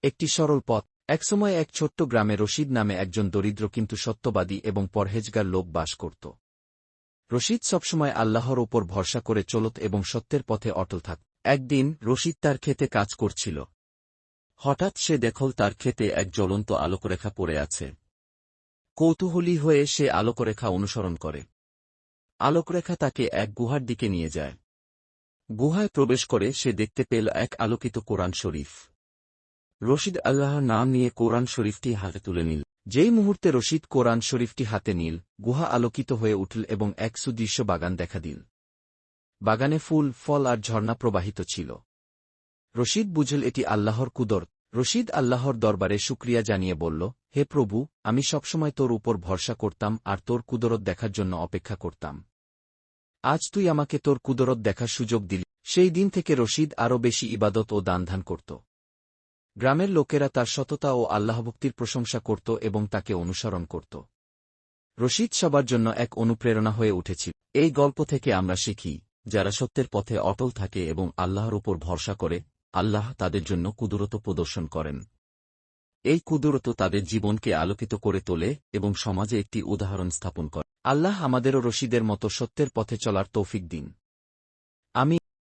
একটি সরল পথ। একসময় এক ছোট্ট গ্রামে রশিদ নামে একজন দরিদ্র কিন্তু সত্যবাদী এবং পরহেজগার লোক বাস করত। রশিদ সবসময় আল্লাহর ওপর ভরসা করে চলত এবং সত্যের পথে অটল থাকত। একদিন রশিদ তার ক্ষেতে কাজ করছিল। হঠাৎ সে দেখল তার ক্ষেতে এক জ্বলন্ত আলোকরেখা পড়ে আছে। কৌতূহলী হয়ে সে আলোকরেখা অনুসরণ করে। আলোকরেখা তাকে এক গুহার দিকে নিয়ে যায়। গুহায় প্রবেশ করে সে দেখতে পেল এক আলোকিত কোরআন শরীফ। রশিদ আল্লাহর নাম নিয়ে কোরআন শরীফটি হাতে তুলে নিল। যেই মুহূর্তে রশিদ কোরআন শরীফটি হাতে নিল, গুহা আলোকিত হয়ে উঠল এবং এক সুদৃশ্য বাগান দেখা দিল। বাগানে ফুল, ফল আর ঝর্ণা প্রবাহিত ছিল। রশিদ বুঝল এটি আল্লাহর কুদরত। রশিদ আল্লাহর দরবারে শুকরিয়া জানিয়ে বলল, হে প্রভু, আমি সবসময় তোর উপর ভরসা করতাম আর তোর কুদরত দেখার জন্য অপেক্ষা করতাম। আজ তুই আমাকে তোর কুদরত দেখার সুযোগ দিলি। সেই দিন থেকে রশিদ আরও বেশি ইবাদত ও দানধান করত। গ্রামের লোকেরা তার সততা ও আল্লাহভক্তির প্রশংসা করত এবং তাকে অনুসরণ করত। রশিদ সবার জন্য এক অনুপ্রেরণা হয়ে উঠেছিল। এই গল্প থেকে আমরা শিখি, যারা সত্যের পথে অটল থাকে এবং আল্লাহর উপর ভরসা করে, আল্লাহ তাদের জন্য কুদরত প্রদর্শন করেন। এই কুদরত তাদের জীবনকে আলোকিত করে তোলে এবং সমাজে একটি উদাহরণ স্থাপন করে। আল্লাহ আমাদেরও রশিদের মতো সত্যের পথে চলার তৌফিক দিন। আমিন।